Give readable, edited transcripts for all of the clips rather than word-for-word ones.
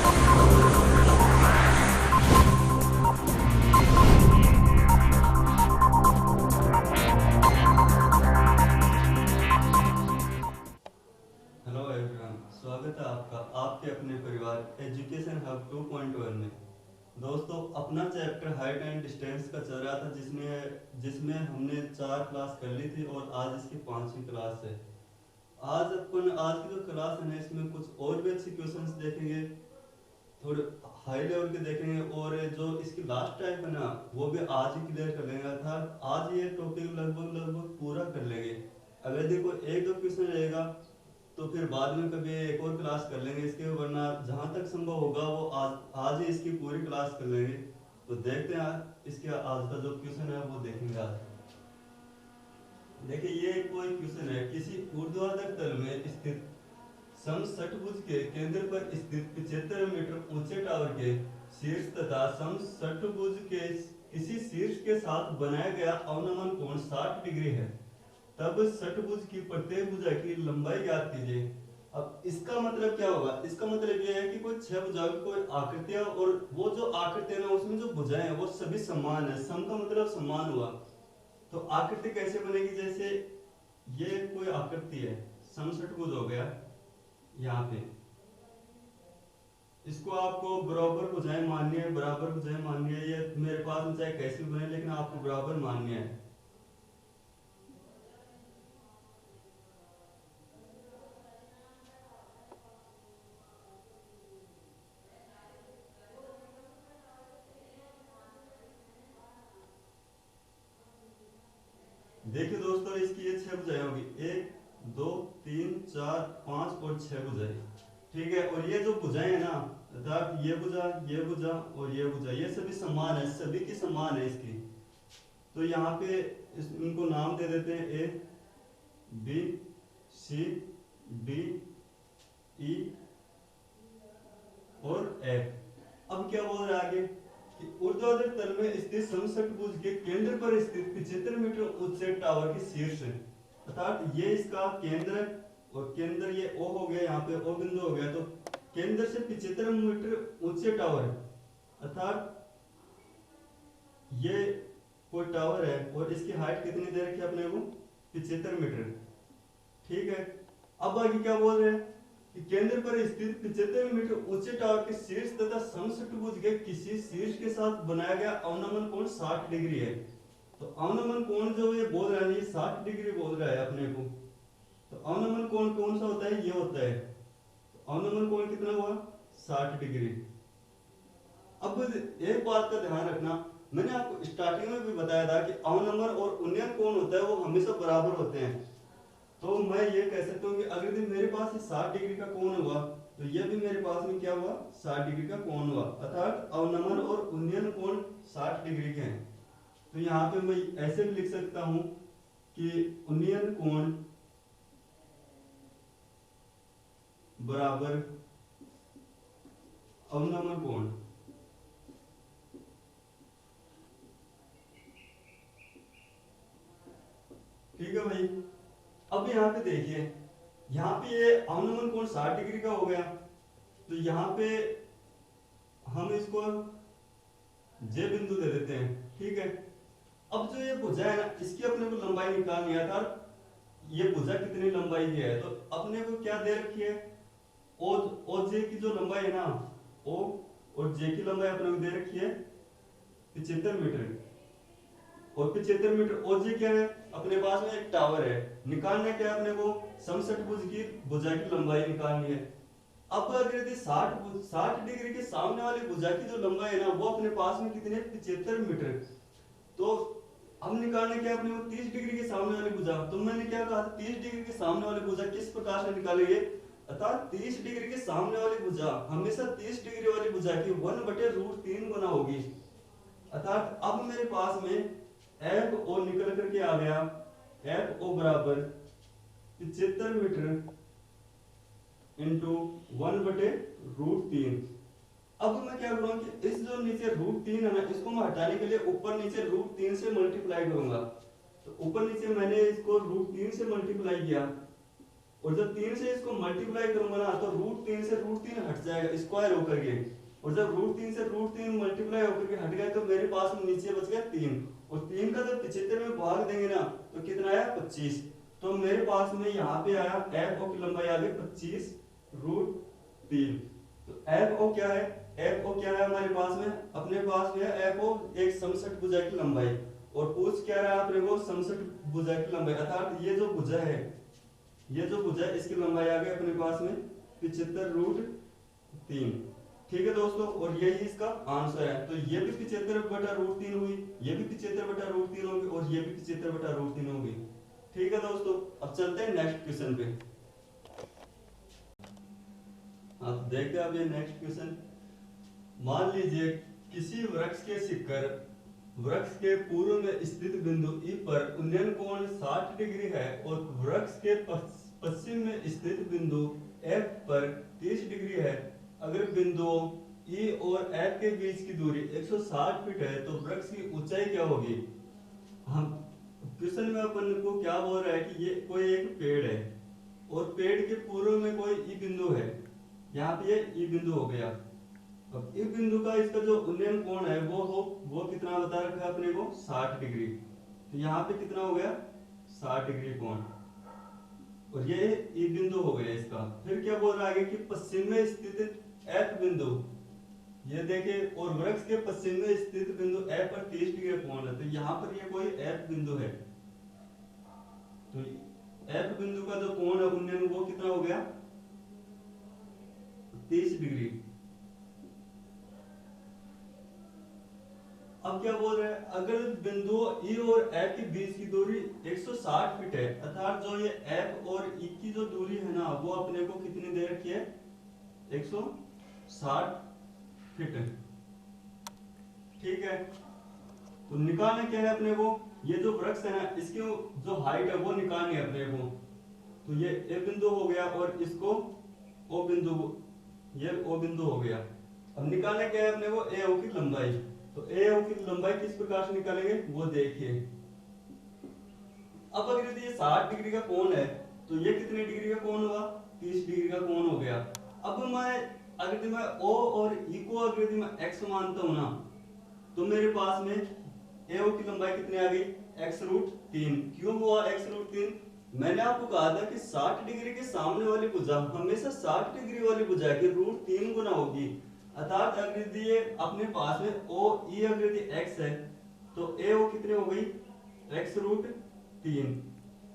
Hello everyone, स्वागत है आपका आपके अपने परिवार एजुकेशन हब 2.1 में। दोस्तों, अपना चैप्टर हाइट एंड डिस्टेंस का चल रहा था जिसमें हमने 4 क्लास कर ली थी और आज इसकी 5वीं क्लास है। आज की जो क्लास है ना, इसमें कुछ और भी अच्छे क्वेश्चंस देखेंगे, थोड़े हाई लेवल के देखेंगे, और जो इसकी लास्ट टाइप है ना वो भी आज ही क्लियर कर लेंगे। अर्थात आज ये टॉपिक लगभग लगभग पूरा कर लेंगे। अगर देखो एक दो क्वेश्चन रहेगा तो फिर बाद में कभी एक और क्लास कर लेंगे इसके, वरना जहां तक संभव होगा वो आज ही इसकी पूरी क्लास कर लेंगे। तो देखते हैं इसके आज का जो क्वेश्चन है वो देखेंगे आज। देखिए, ये कोई क्वेश्चन है, किसी ऊर्ध्वाधर तल में स्थित समषट्भुज के केंद्र पर स्थित 75 मीटर ऊंचे टावर के शीर्ष तथा समषट्भुज के किसी शीर्ष के साथ बनाया गया अवनमन कोण 60 डिग्री है, तब षट्भुज की प्रत्येक भुजा की लंबाई ज्ञात कीजिए। अब इसका मतलब क्या होगा? इसका मतलब यह है कि कोई 6 भुजाओं की कोई आकृतियां, और वो जो आकृति है ना उसमें जो भुजाएं हैं वो सभी समान है। सम का मतलब समान हुआ। तो आकृति कैसे बनेगी? जैसे ये कोई आकृति है, समषट्भुज हो गया यहाँ पे, इसको आपको बराबर भुजाएं माननी है, बराबर भुजाएं माननी है। ये मेरे पास में चाहे कैसे बने लेकिन आपको बराबर माननी है। देखिए दोस्तों, इसकी ये 6 भुजाएं होगी, 1 2 3 4 5 और 6 भुजाएं। ठीक है, और ये जो भुजाएं है ना, अर्थात ये भुजा, ये भुजा और ये भुजा, ये सभी समान है, सभी की समान है इसकी। तो यहाँ पे इनको नाम दे देते हैं A B C D E और एफ। अब क्या बोल रहा है आगे कि ऊर्ध्वाधर तल में स्थित समषट्भुज के केंद्र पर स्थित 75 मीटर ऊंचे टावर के शीर्ष है, अर्थात ये इसका केंद्र है, और केंद्र ये ओ हो गया, यहाँ पे ओ बिंदु हो गया। तो केंद्र से 75 मीटर ऊंचे टावर है, अर्थात ये कोई टावर है और इसकी हाइट कितनी दे रखी है अपने को? 75 मीटर। ठीक है, अब आगे क्या बोल रहे हैं कि केंद्र पर स्थित 75 मीटर ऊंचे टावर के शीर्ष तथा समषट्भुज के किसी शीर्ष के साथ बनाया गया अवनमन कोण 60 डिग्री है। तो अवनमन कोण जो ये बोल रहा है, ये 60 डिग्री बोल रहा है अपने को। तो अवनमन कोण कौन सा होता है? ये होता है। तो अवनमन कोण कितना हुआ? 60 डिग्री। अब एक बात का ध्यान रखना, मैंने आपको स्टार्टिंग में भी बताया था कि अवनमन और उन्नयन कोण होता है वो हमेशा बराबर होते हैं। तो मैं ये कह सकता हूँ कि अगर मेरे पास 60 डिग्री का कोण हुआ तो ये भी मेरे पास में क्या हुआ? 60 डिग्री का कोण हुआ, अर्थात अवनमन और उन्नयन कोण 60 डिग्री के हैं। तो यहाँ पे मैं ऐसे भी लिख सकता हूँ कि उन्नयन कोण बराबर अवनमन कोण। ठीक है भाई। अब यहाँ पे देखिए, यहाँ पे ये अवनमन कोण 60 डिग्री का हो गया, तो यहाँ पे हम इसको जे बिंदु दे देते हैं। ठीक है, अब जो ये भुजा है ना, इसकी अपने को लंबाई निकालनी है था। ये भुजा कितनी लंबाई की है? तो अपने को क्या दे रखी है? ओ जे की जो लंबाई है ना, ओ और जे की लंबाई अपने को दे रखी है 75 मीटर। और 75 मीटर ओ जे क्या है? अपने पास में एक टावर है, निकालना क्या है अपने को? समषट्भुज की भुजा की लंबाई निकालनी है। अब अगर यदि 60 डिग्री के सामने वाली भुजा की जो लंबाई है ना वो अपने पास में कितने? 75 मीटर। तो हम निकालने क्या अपने को? 30 डिग्री के सामने वाली भुजा। तो मैंने क्या कहा था? 30 डिग्री के सामने वाली भुजा किस प्रकार से निकालेंगे? अर्थात 30 डिग्री के सामने वाली भुजा हमेशा 30 डिग्री वाली भुजा की 1/√3 गुना होगी। अर्थात अब मेरे पास में एफ ओ निकल करके आ गया, एफ ओ बराबर 75 मीटर इंटू 1/√3। अब मैं क्या करूंगा कि इस जो नीचे √3 है ना, इसको मैं हटाने के लिए ऊपर नीचे √3 से मल्टीप्लाई करूंगा। तो ऊपर नीचे मैंने इसको √3 से मल्टीप्लाई किया, और जब 3 से इसको मल्टीप्लाई करूंगा ना तो √3 से √3 हट जाएगा स्क्वायर होकर के, और जब √3 से √3 मल्टीप्लाई होकर के हट गया तो मेरे पास में नीचे बच गया 3, और 3 का जब 75 में भाग देंगे ना तो कितना आया 25। तो मेरे पास में यहाँ पे आया एफ ओ की लंबाई आ गई 25√3। तो एफ ओ क्या है, एफ ओ क्या है हमारे पास में, अपने पास में एफ ओ एक समसठ भुजा की लंबाई, और पूछ क्या रहा है अपने को समसठ भुजा की लंबाई, अर्थात ये जो भुजा है, ये जो भुजा है इसकी लंबाई आ गई अपने पास में 75√3। ठीक है दोस्तों, और यही इसका आंसर है। तो ये भी 75/√3 हुई, ये भी 75/√3 होगी, और ये भी 75/√3 होगी। ठीक है दोस्तों, अब चलते हैं नेक्स्ट क्वेश्चन पे। आप देखते हैं अब ये नेक्स्ट क्वेश्चन। मान लीजिए किसी वृक्ष के शिखर वृक्ष के पूर्व में स्थित बिंदु ई पर उन्नयन कोण 60 डिग्री है और वृक्ष के पश्चिम में स्थित बिंदु एफ पर 30 डिग्री है। अगर बिंदुओं ई और एफ के बीच की दूरी 160 फीट है तो वृक्ष की ऊंचाई क्या होगी। हम क्वेश्चन में अपन को क्या बोल रहा है कि ये कोई एक पेड़ है और पेड़ के पूर्व में कोई ई बिंदु है, यहाँ पे ये ई बिंदु हो गया। अब ई बिंदु का इसका जो उन्नयन कोण है वो कितना बता रखा है अपने को 60 डिग्री। तो यहाँ पे कितना हो गया 60 डिग्री कोण, और ये ई बिंदु हो गया इसका। फिर क्या बोल रहा है कि पश्चिम में स्थित एफ बिंदु, ये देखिए, और वृक्ष के पश्चिम में स्थित बिंदु एफ पर 30 डिग्री कोण है। तो यहाँ पर ये कोई एफ बिंदु है, तो एफ बिंदु का जो कोण है उन्नयन वो कितना हो गया 30 डिग्री। अब क्या बोल रहे हैं, अगर बिंदु ई और एफ के बीच की दूरी 160 फीट है, अर्थात जो ये एफ और ई की जो दूरी है ना वो अपने को कितनी दे रखी है 160 फीट। ठीक है, तो निकालना क्या है अपने को, ये जो वृक्ष है ना इसकी जो हाइट है वो निकालनी है अपने को। तो ये ए बिंदु हो गया और इसको ओ बिंदु, ये ओ बिंदु हो गया। अब निकालना क्या है अपने को ए ओ की लंबाई। तो ए ओ की लंबाई किस प्रकार से निकालेंगे वो देखिए। अब अगर ये 60 डिग्री का कोण है तो ये कितने डिग्री का कोण हुआ 30 डिग्री का कोण हो गया। अब मैं ओ और ई को अगर मैं एक्स मानता हूं ना तो मेरे पास में ए ओ की लंबाई कितनी आ गई x√3। क्यों हुआ x√3, मैंने आपको कहा था कि 60 डिग्री के सामने वाली भुजा हमेशा 60 डिग्री वाली भुजा की √3 गुना होगी। अर्थात अगर ये अपने पास में ओ ई अगर x है तो ए ओ कितनी हो गई x√3।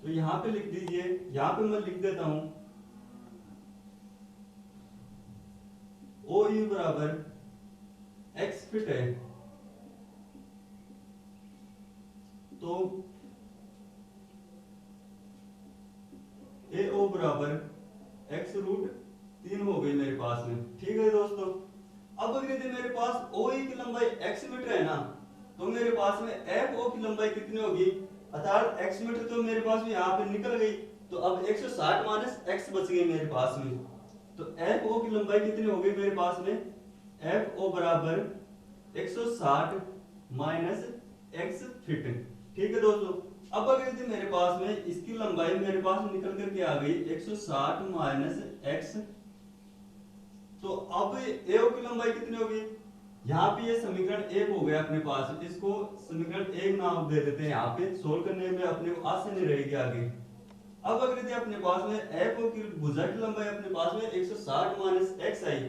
तो यहाँ पे लिख दीजिए, यहाँ पे मैं लिख देता हूं ओ ई बराबर x फिट है, तो ए ओ बराबर x√3 हो गई मेरे पास में। ठीक है दोस्तों, अब अगर यदि मेरे पास ओ ई की लंबाई x मीटर है ना तो मेरे पास में एफ ओ की लंबाई कितनी होगी, अर्थात x मीटर तो मेरे पास में यहाँ पे निकल गई, तो अब 160 माइनस x बच गई मेरे पास में। तो एफ ओ की लंबाई कितनी हो गई मेरे पास में, एफ ओ बराबर 160 माइनस x फीट। ठीक है दोस्तों, अब अगर यदि मेरे पास में इसकी लंबाई मेरे पास में निकल करके आ गई 160 माइनस x, तो अब ए ओ की लंबाई कितनी होगी, यहाँ पे ये समीकरण 1 हो गया अपने पास, इसको समीकरण 1 नाम दे देते हैं। यहाँ पे सोल्व करने में अपने को आसानी रहेगी आगे। अब अगर यदि अपने पास में एफ ओ की भुजा की लंबाई अपने पास में 160 माइनस x आई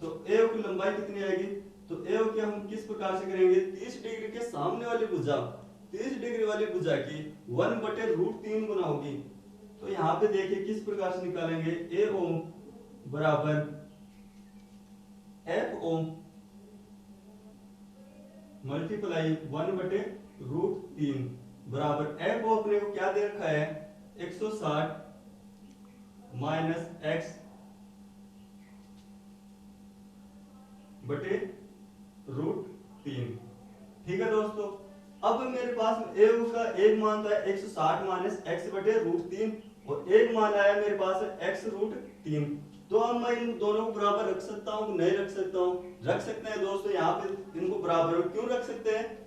तो ए ओ की लंबाई कितनी आएगी, तो ए ओ की हम किस प्रकार से करेंगे, 30 डिग्री के सामने वाली भुजा 30 डिग्री वाली भुजा की 1/√3 गुना होगी। तो यहाँ पे देखिए किस प्रकार से निकालेंगे, ए ओ बराबर एफ ओ मल्टीप्लाई 1/√3 बराबर एफ ओ अपने को क्या दे रखा है 160 माइनस x बटे √3। ठीक है दोस्तों, अब मेरे पास ए का एक मान था 160 माइनस x बटे √3 और एक मान आया मेरे पास x√3। तो अब मैं इन दोनों को बराबर रख सकता हूँ, नहीं रख सकता हूँ, रख सकते हैं दोस्तों। यहाँ पे इनको बराबर क्यों रख सकते हैं,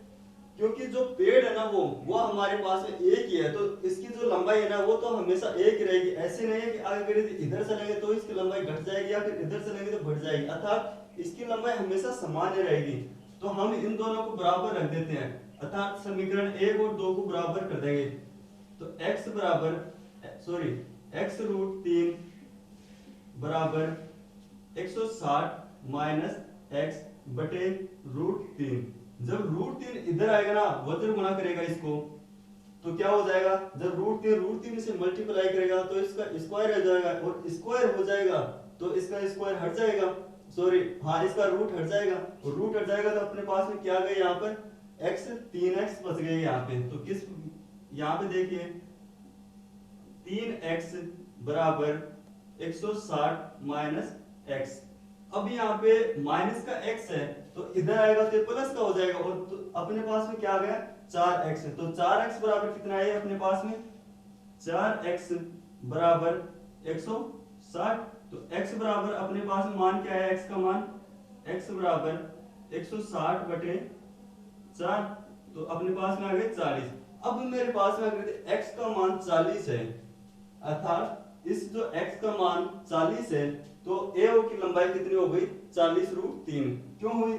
क्योंकि जो पेड़ है ना वो हमारे पास में एक ही है, तो इसकी जो लंबाई है ना वो तो हमेशा एक ही रहेगी। ऐसे नहीं है कि अगर इधर चलेंगे तो इसकी लंबाई घट जाएगी या फिर इधर चलेंगे तो बढ़ जाएगी, अर्थात इसकी लंबाई हमेशा सामान्य रहेगी। तो हम इन दोनों को बराबर रख देते हैं, अर्थात समीकरण 1 और 2 को बराबर कर देंगे। तो x बराबर सॉरी x रूट 3 बराबर 160 माइनस x बटे रूट 3। जब रूट 3 इधर आएगा ना, वज्र गुणा करेगा इसको, तो क्या हो जाएगा, जब रूट 3 से मल्टीप्लाई करेगा तो इसका स्क्वायर हो जाएगा, और स्क्वायर हो जाएगा तो इसका स्क्वायर हट जाएगा, सॉरी हाँ इसका रूट हट जाएगा, और रूट हट जाएगा तो अपने पास में क्या गए यहाँ पर x 3x बच गए यहाँ पे। तो किस यहाँ पे देखिए 3x बराबर 160 माइनस x। अब यहाँ पे माइनस का x है तो इधर आएगा तो प्लस का हो जाएगा, और तो अपने पास में क्या आ गया 4x। तो 4x बराबर कितना है अपने पास में 4x बराबर 160। तो x बराबर अपने पास में मान क्या है, x का मान x बराबर 160 बटे 4, तो अपने पास में आ गए 40। अब मेरे पास में अगर x का मान 40 है, अर्थात इस जो x का मान 40 है, तो AO की लंबाई कितनी हो गई 40 रूट 3। क्यों हुई,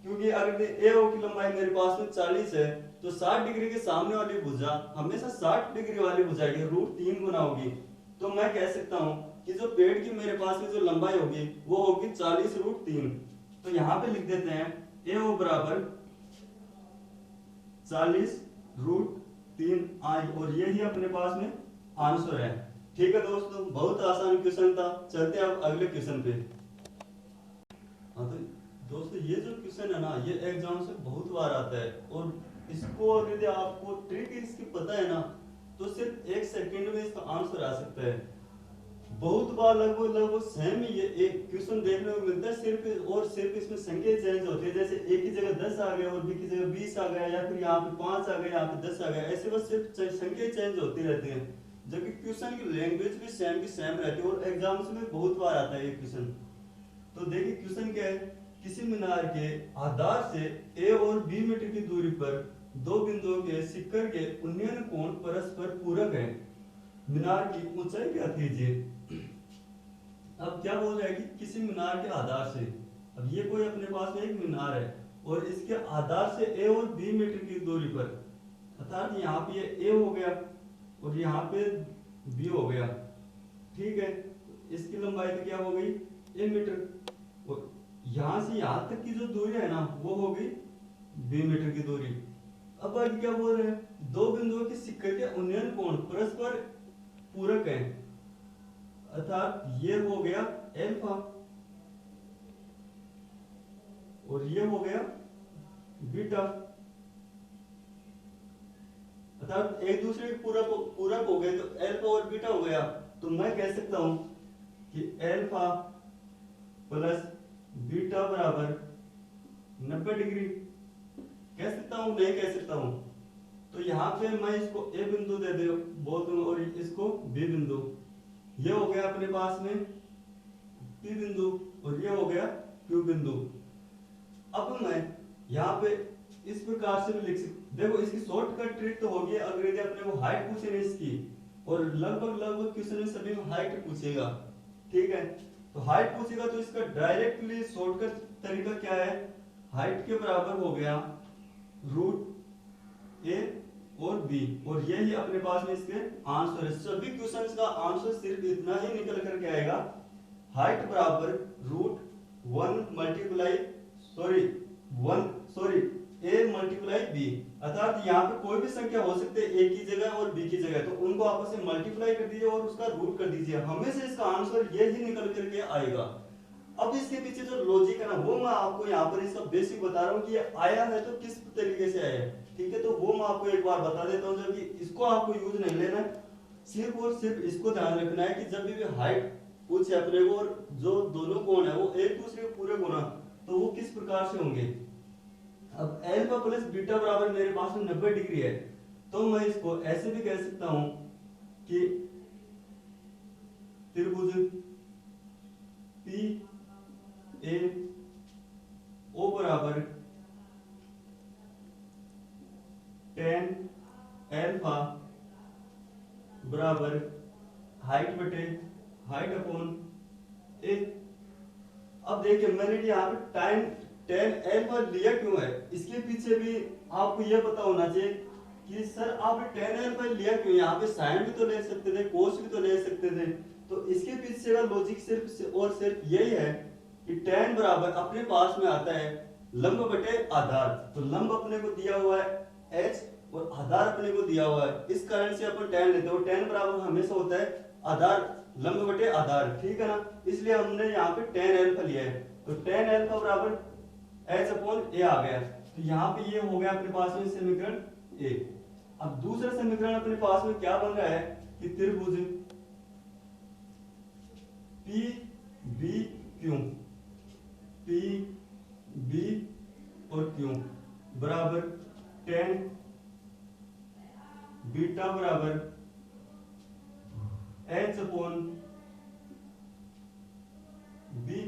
क्योंकि अगर AO की लंबाई मेरे पास में 40 है तो 60 डिग्री के सामने वाली भुजा हमेशा 60 डिग्री वाली भुजा की रूट 3 गुना होगी। तो मैं कह सकता हूं कि जो पेड़ की मेरे पास में जो लंबाई होगी वो होगी 40 रूट 3। तो यहां पे लिख देते हैं AO बराबर 40 रूट 3 और यही अपने पास में आंसर है। ठीक है दोस्तों, बहुत आसान क्वेश्चन था। चलते हैं अब अगले क्वेश्चन पे। हाँ तो दोस्तों ये जो क्वेश्चन है ना ये एग्जाम से बहुत बार आता है, और इसको अगर यदि आपको ट्रिक इसकी पता है ना तो सिर्फ 1 सेकंड में इसका आंसर आ सकता है। बहुत बार लगभग सेम ही ये एक क्वेश्चन देखने को मिलता है, सिर्फ और सिर्फ इसमें संख्या चेंज होती है, जैसे एक की जगह 10 आ गया और बी की जगह 20 आ गया, या फिर यहाँ पे 5 आ गया यहाँ पे 10 आ गया, ऐसे बस सिर्फ संख्या चेंज होती रहती है, जबकि क्वेश्चन की लैंग्वेज भी सेम की सेम रहती है, और एग्जाम्स में बहुत बार आता है ये क्वेश्चन। तो देखिए क्वेश्चन क्या है, किसी मीनार के आधार से ए और बी मीटर की दूरी पर दो बिंदुओं के शिखर के उन्नयन कोण परस्पर पूरक है, मीनार की ऊंचाई क्या कीजिए। अब क्या बोल रहा है कि किसी मीनार के आधार से, अब ये कोई अपने पास में एक मीनार है और इसके आधार से ए और बी मीटर की दूरी पर, अर्थात यहाँ पे ए हो गया और यहाँ पे बी हो गया, ठीक है, इसकी लंबाई तो क्या हो गई ए मीटर, और यहाँ से यहाँ तक की जो दूरी है ना वो हो गई बी मीटर की दूरी। अब आगे क्या बोल रहे हैं, दो बिंदुओं के शिखर के उन्नयन कोण परस्पर पूरक है, अर्थात ये हो गया एल्फा और ये हो गया बीटा, अर्थात एक दूसरे के पूरक हो गए, तो एल्फा और बीटा हो गया। तो मैं कह सकता हूं कि एल्फा प्लस बीटा बराबर 90 डिग्री, कह सकता हूं नहीं कह सकता हूं। तो यहाँ पे मैं इसको ए बिंदु दे दे बोल दूंगा और इसको बी बिंदु, ये हो गया अपने पास में पी बिंदु और ये हो गया क्यू बिंदु। अब मैं यहाँ पे इस प्रकार से भी लिख सकता, देखो इसकी शॉर्टकट ट्रिक तो होगी, अगर यदि अपने को हाइट पूछे नहीं इसकी, और लगभग क्वेश्चन में सभी में हाइट पूछेगा, ठीक है, तो हाइट पूछेगा तो इसका डायरेक्टली शॉर्टकट तरीका क्या है, हाइट के बराबर हो गया रूट ए और बी, और यही अपने पास में इसके आंसर है। सभी क्वेश्चंस का आंसर सिर्फ इतना ही निकल करके आएगा, हाइट बराबर root 1 multiply A multiply B, अर्थात यहाँ पे कोई भी संख्या हो सकती है ए की जगह और बी की जगह, तो उनको आपस में मल्टीप्लाई कर दीजिए और उसका रूट कर दीजिए, हमेशा इसका आंसर यही निकल करके आएगा। अब इसके पीछे जो लॉजिक है ना वो मैं आपको यहाँ पर इसका बेसिक बता रहा हूँ कि ये आया है तो किस तरीके से आया है, ठीक है, तो वो मैं आपको एक बार बता देता हूँ, जबकि इसको आपको यूज नहीं लेना, सिर्फ और सिर्फ इसको ध्यान रखना है कि जब भी हाइट पूछे अपने को और जो दोनों कोण है वो एक दूसरे के पूरे गुना, तो वो किस प्रकार से होंगे। अब एल्फा प्लस बीटा बराबर मेरे पास में 90 डिग्री है, तो मैं इसको ऐसे भी कह सकता हूं कि त्रिभुज पी ए ओ बराबर टेन एल्फा बराबर हाइट बटे हाइट अपॉन ए। अब देखिए मैंने यहाँ पे टाइम टेन एल्फा लिया क्यों है, इसके पीछे भी आपको ये पता होना चाहिए कि सर आपने टेन एल्फा लिया क्यों। यहाँ पे साइन भी तो ले सकते थे, कोस भी तो ले सकते थे। तो इसके पीछे का लॉजिक सिर्फ और सिर्फ यही है कि टेन बराबर अपने पास में आता है लंब बटे आधार। तो लंब अपने को दिया हुआ है h और आधार अपने को दिया हुआ है, इस कारण से अपन टेन लेते हैं। टेन बराबर हमेशा होता है आधार लंब बटे आधार, ठीक है ना। इसलिए हमने यहाँ पे टेन एल्फा लिया है। तो टेन एल्फा बराबर एच अपॉन ए आ गया। तो यहाँ पे ये हो गया अपने पास में समीकरण ए। अब दूसरा समीकरण अपने पास में क्या बन रहा है कि त्रिभुज P B Q, P B और क्यू बराबर टेन बीटा बराबर एच अपॉन बी,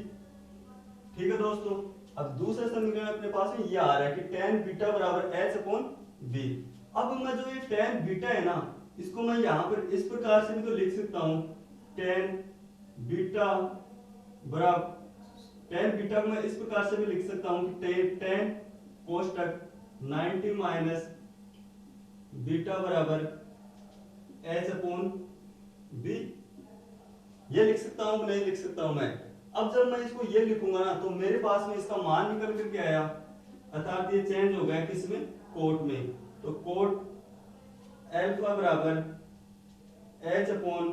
ठीक है दोस्तों। अब दूसरा समीकरण अपने पास में ये आ रहा है कि टेन बीटा बराबर एच अपॉन बी। अब मैं जो ये टेन बीटा है ना, इसको मैं यहाँ पर इस प्रकार से भी तो लिख सकता हूँ, टेन बीटा बराबर, टेन बीटा को मैं इस प्रकार से भी लिख सकता हूँ कि टेन कोष्टक 90 माइनस बीटा बराबर एच अपॉन बी। ये लिख सकता हूँ नहीं लिख सकता हूँ मैं। अब जब मैं इसको ये लिखूंगा ना तो मेरे पास में इसका मान निकल करके आया, अर्थात ये चेंज हो गया किसमें, कोट में। तो कोट एल्फा बराबर एच अपॉन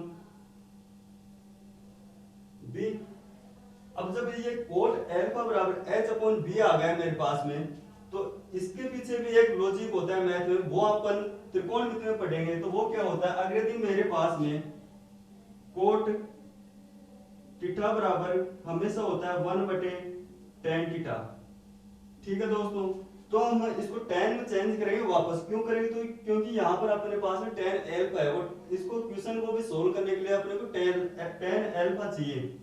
बी। अब जब ये कोट एल्फा बराबर एच अपॉन बी आ गया मेरे पास में, तो इसके पीछे भी एक लॉजिक होता है मैथ में, वो अपन त्रिकोणमिति में पढ़ेंगे। तो वो क्या होता है, अगले दिन मेरे पास में कोट थीटा बराबर हमेशा होता है 1 बटे टेन थीटा, ठीक है दोस्तों। तो हम इसको टेन में चेंज करेंगे वापस, क्यों करेंगे, तो क्योंकि यहाँ पर अपने पास में टेन एल्फा है और इसको क्वेश्चन को भी सोल्व करने के लिए अपने को टेन एल्फा चाहिए।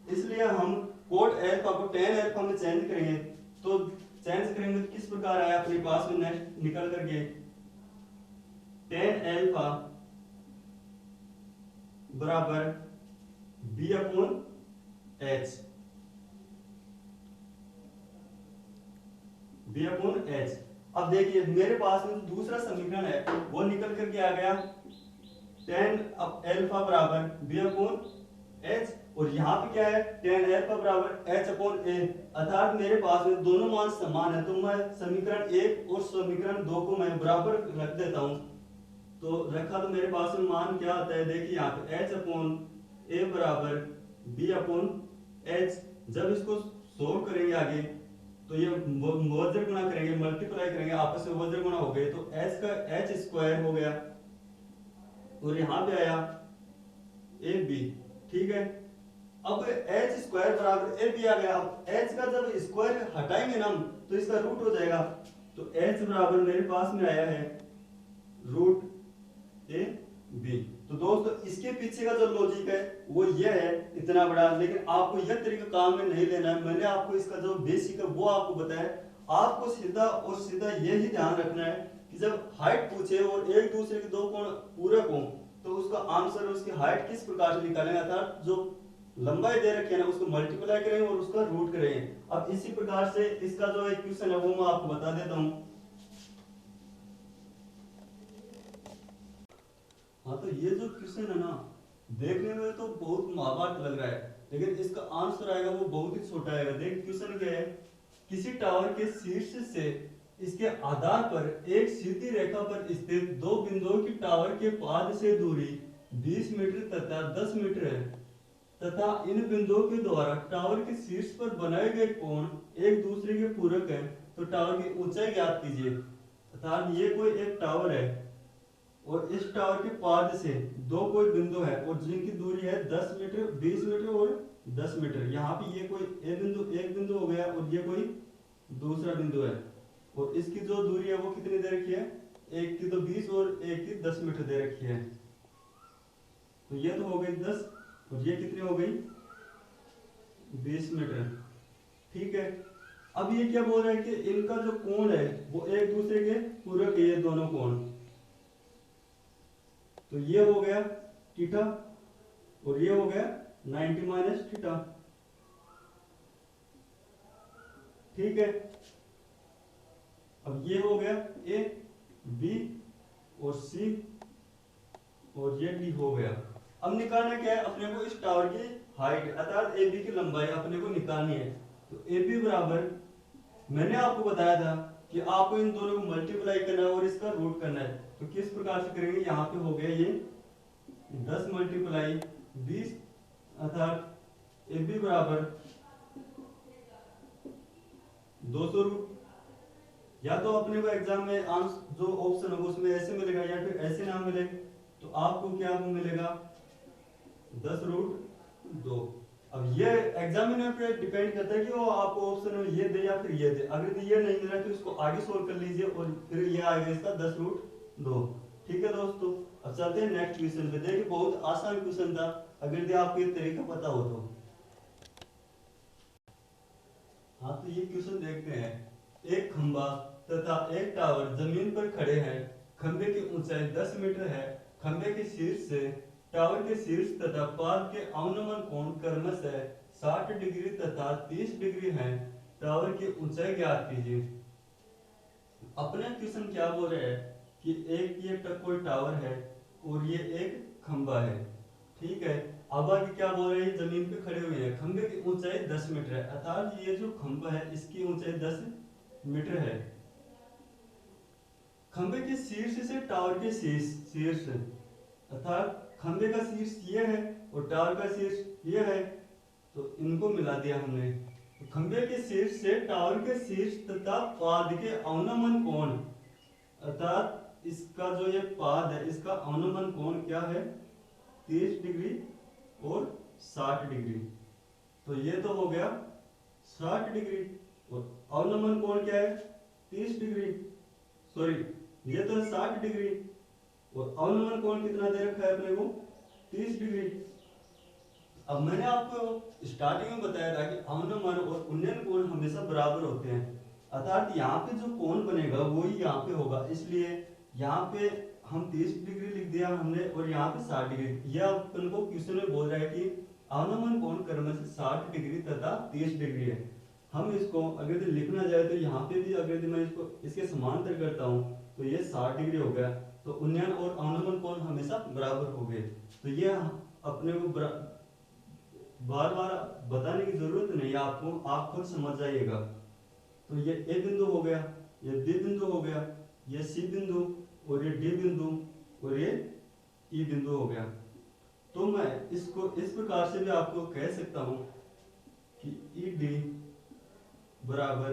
इसलिए हम कोट एल्फा को टेन एल्फा में चेंज करेंगे। तो चेंज करेंगे तो किस प्रकार आया अपने पास में नेक्स्ट निकल करके, टेन एल्फा बराबर B upon H, B upon H. अब देखिए मेरे पास में दूसरा समीकरण है वो निकल करके आ गया टेन एल्फा बराबर बी अपॉन एच, और यहाँ पे क्या है टेन एल्फा बराबर एच अपॉन ए, अर्थात मेरे पास में दोनों मान समान है। तो मैं समीकरण एक और समीकरण दो को मैं बराबर रख देता हूँ। तो रखा तो मेरे पास में मान क्या आता है, देखिए यहाँ पे एच अपॉन ए बराबर बी अपॉन एच। जब इसको सोल्व करेंगे आगे तो ये वज्र गुणा करेंगे, मल्टीप्लाई करेंगे, आपस में वज्र गुणा हो गए तो एच का एच स्क्वायर हो गया और यहाँ पे आया ए बी, ठीक है। अब एच स्क्वायर बराबर ए बी आ गया। अब एच का जब स्क्वायर हटाएंगे ना तो इसका रूट हो जाएगा। तो एच बराबर मेरे पास में आया है रूट ए बी। तो दोस्तों इसके पीछे का जो लॉजिक है वो ये है इतना बड़ा, लेकिन आपको यह तरीका काम में नहीं लेना है। मैंने आपको इसका जो बेसिक है वो आपको बताया। आपको सीधा और सीधा यही ध्यान रखना है कि जब हाइट पूछे और एक दूसरे के दो कोण पूरक हो तो उसका आंसर उसकी हाइट किस प्रकार से निकालेंगे, अर्थात जो लंबाई दे रखी है ना उसको मल्टीप्लाई करेंगे और उसका रूट करेंगे। अब इसी प्रकार से इसका जो एक क्वेश्चन है वो मैं आपको बता देता हूँ। हाँ तो ये जो क्वेश्चन है ना देखने में तो बहुत महाभारत लग रहा है, लेकिन इसका आंसर आएगा वो बहुत ही छोटा आएगा। देख क्वेश्चन क्या है, किसी टावर के शीर्ष से इसके आधार पर एक सीधी रेखा पर स्थित दो बिंदुओं की टावर के पाद से दूरी 20 मीटर तथा 10 मीटर है तथा इन बिंदुओं के द्वारा टावर के शीर्ष पर बनाए गए कोण एक दूसरे के पूरक है, तो टावर की ऊंचाई ज्ञात कीजिए। अर्थात ये कोई एक टावर है और इस टावर के पाद से दो कोई बिंदु है और जिनकी दूरी है 10 मीटर, 20 मीटर और 10 मीटर। यहाँ पे ये कोई एक बिंदु हो गया और ये कोई दूसरा बिंदु है और इसकी जो दूरी है वो कितनी दे रखी है, एक की तो 20 और एक की 10 मीटर दे रखी है। तो ये तो हो गई 10 और ये कितनी हो गई 20 मीटर, ठीक है। अब ये क्या बोल रहा है कि इनका जो कोण है वो एक दूसरे के पूरक है, ये दोनों कोण। तो ये हो गया थीटा और ये हो गया 90 माइनस थीटा। ठीक है, अब ये हो गया ए, बी और सी और ये डी हो गया। अब निकालना क्या है अपने को, इस टावर की हाइट अर्थात ए बी की लंबाई अपने को निकालनी है। तो ए बी बराबर, मैंने आपको बताया था कि आपको इन दोनों को मल्टीप्लाई करना है और इसका रूट करना है। तो किस प्रकार से करेंगे, यहाँ पे हो गया ये 10 मल्टीप्लाई 20 अर्थात ए बी बराबर 200 रूट। या तो अपने को एग्जाम में आंसर जो ऑप्शन होगा उसमें ऐसे मिलेगा या फिर ऐसे ना मिले, तो आपको क्या मिलेगा 10 रूट 2। अब ये एग्जामिनर पे डिपेंड करता है कि वो आपको ऑप्शन में ये दे या फिर ये दे। अगर ये नहीं मिला तो इसको आगे सोल्व कर लीजिए और फिर ये आएगा इसका 10 रूट 2। ठीक है दोस्तों, अब चलते हैं नेक्स्ट क्वेश्चन पे। देखिए बहुत आसान क्वेश्चन था, अगर आपको ये तरीका पता हो तो। हाँ तो ये क्वेश्चन देखते हैं। एक खंबा तथा एक टावर जमीन पर खड़े हैं। खंबे की ऊंचाई 10 मीटर है। खंबे के शीर्ष से टावर के शीर्ष तथा पाद के अवनमन कोण क्रमशः 60 डिग्री तथा 30 डिग्री है। टावर की ऊंचाई ज्ञात कीजिए। अपने क्वेश्चन क्या बोल रहे हैं कि एक ये कोई टावर है और ये एक खंबा है। ठीक है, अब आगे क्या बोल रहे हैं, जमीन पे खड़े हुए हैं। खंबे की ऊंचाई 10 मीटर है अर्थात ये जो खंबा है इसकी ऊंचाई 10 मीटर है। खंबे के शीर्ष से टावर के शीर्ष अर्थात खंबे का शीर्ष ये है और टावर का शीर्ष ये है, तो इनको मिला दिया हमने। तो खंबे के शीर्ष से टावर के शीर्ष तथा पाद के अवनमन कोण अर्थात इसका जो ये पाद है इसका अवनमन कोण क्या है 30 डिग्री और 60 डिग्री। तो ये तो हो गया 60 डिग्री और अवनमन कोण क्या है 30 डिग्री, सॉरी ये तो 60 डिग्री और अवनमन कोण कितना दे रखा है अपने को 30 डिग्री। अब मैंने आपको स्टार्टिंग में बताया था कि अवनमन और उन्नयन कोण हमेशा बराबर होते हैं अर्थात यहाँ पे जो कोण बनेगा वही यहाँ पे होगा, इसलिए यहाँ पे हम 30 डिग्री लिख दिया हमने और यहाँ पे 60 डिग्री। यह अपन को क्वेश्चन में बोल रहा है कि अवनमन कोण क्रमशः 60 डिग्री तथा 30 डिग्री है। हम इसको अगर लिखना जाए तो यहाँ पे भी अगर मैं इसको इसके समांतर करता हूँ तो ये 60 डिग्री हो गया। तो उन्नयन और अवनमन कोण हमेशा बराबर हो गए। तो ये अपने को बार बार बताने की जरूरत नहीं है आपको, आप खुद समझ जाइएगा। तो ये ए बिंदु हो गया, ये बी बिंदु हो गया, ये सी बिंदु और ये डी बिंदु और ये ई बिंदु हो गया। तो मैं इसको इस प्रकार से भी आपको कह सकता हूं कि ई डी बराबर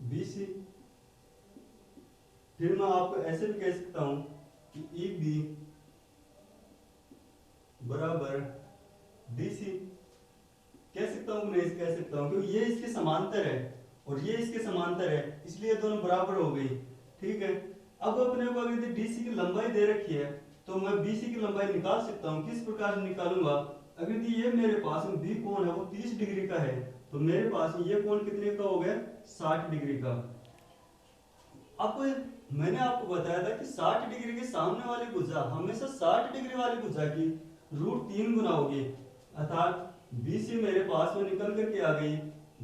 बी सी। फिर मैं आपको ऐसे भी कह सकता हूं कि ई बी बराबर डी सी। कह सकता हूं नहीं कह सकता हूं क्योंकि ये इसके समांतर है और ये इसके समांतर है, इसलिए दोनों बराबर हो गई। ठीक है, अब अपने को अगर डीसी की लंबाई दे रखी है तो मैं बीसी की लंबाई निकाल सकता हूं। किस प्रकार से निकालूंगा, अगर ये मेरे पास में बी कोण है वो 30 डिग्री का है तो मेरे पास ये कोण कितने का हो गया 60 डिग्री का। अब मैंने आपको बताया था कि 60 डिग्री के सामने वाली भुजा हमेशा 60 डिग्री वाली भुजा की √3 गुना होगी अर्थात बीसी मेरे पास में निकल करके आ गई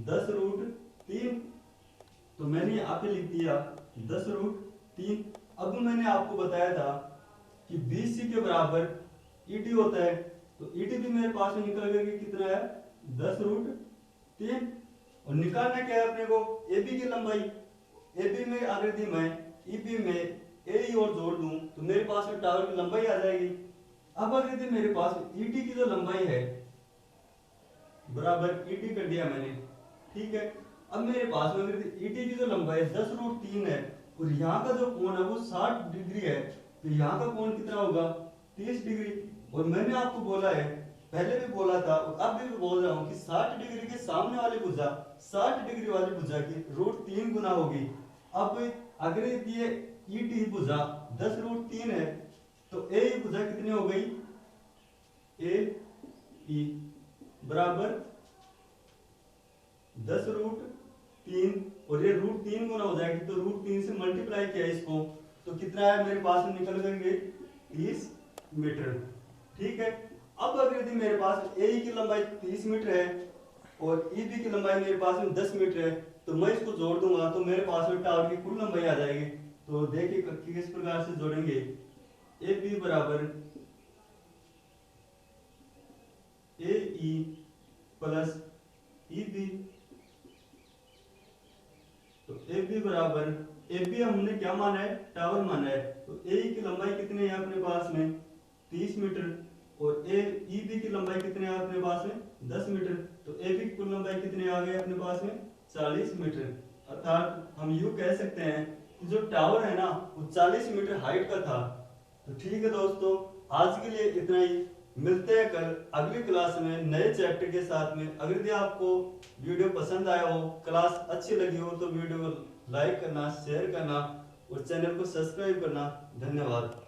10 √3। तो मैंने यहाँ पे लिख दिया 10 √3। अब मैंने आपको बताया था कि बीसी के बराबर ईडी होता है, तो ईडी भी मेरे पास में निकल करके कितना है 10 √3। और निकालना क्या है अपने को एबी की लंबाई। एबी में अगर मैं ईबी में ए और जोड़ दूं तो मेरे पास में टावर की लंबाई आ जाएगी। अब अगर मेरे पास ईडी की जो लंबाई है बराबर ईडी कर दिया मैंने। ठीक है, अब मेरे पास में अगर ईडी की जो लंबाई 10 √3 है और यहाँ का जो कोण है वो 60 डिग्री है, तो यहाँ का कोण कितना होगा 30 डिग्री। और मैंने आपको बोला है, पहले भी बोला था और अब भी बोल रहा हूँ कि 60 डिग्री के सामने वाली भुजा 60 डिग्री वाली भुजा की √3 गुना होगी। अब अगर ये ईडी भुजा 10 √3 है तो ए भुजा कितनी हो गई ए ई बराबर 10√3 और ये √3 गुना हो जाएगी, तो √3 से मल्टीप्लाई किया इसको, तो कितना है मेरे पास में निकल करके 30 मीटर। ठीक है, अब अगर यदि मेरे पास ए की लंबाई 30 मीटर है और ई बी की लंबाई मेरे पास में 10 मीटर है, तो मैं इसको जोड़ दूंगा तो मेरे पास में टावर की कुल लंबाई आ जाएगी। तो देखिए किस प्रकार से जोड़ेंगे, ए बी बराबर ए ई प्लस ई बी, तो ए बी बराबर, ए बी हमने क्या माना है, टावर माना है, तो ए की लंबाई कितनी है अपने पास में 30 मीटर और ए ई बी की लंबाई कितनी है अपने पास में 10 मीटर, तो ए बी की कुल लंबाई कितनी आ गई अपने पास में 40 मीटर। अर्थात हम यूं कह सकते हैं कि जो टावर है ना वो 40 मीटर हाइट का था। तो ठीक है दोस्तों, आज के लिए इतना ही, मिलते हैं कल अगली क्लास में नए चैप्टर के साथ में। अगर यदि आपको वीडियो पसंद आया हो, क्लास अच्छी लगी हो, तो वीडियो को लाइक करना, शेयर करना और चैनल को सब्सक्राइब करना। धन्यवाद।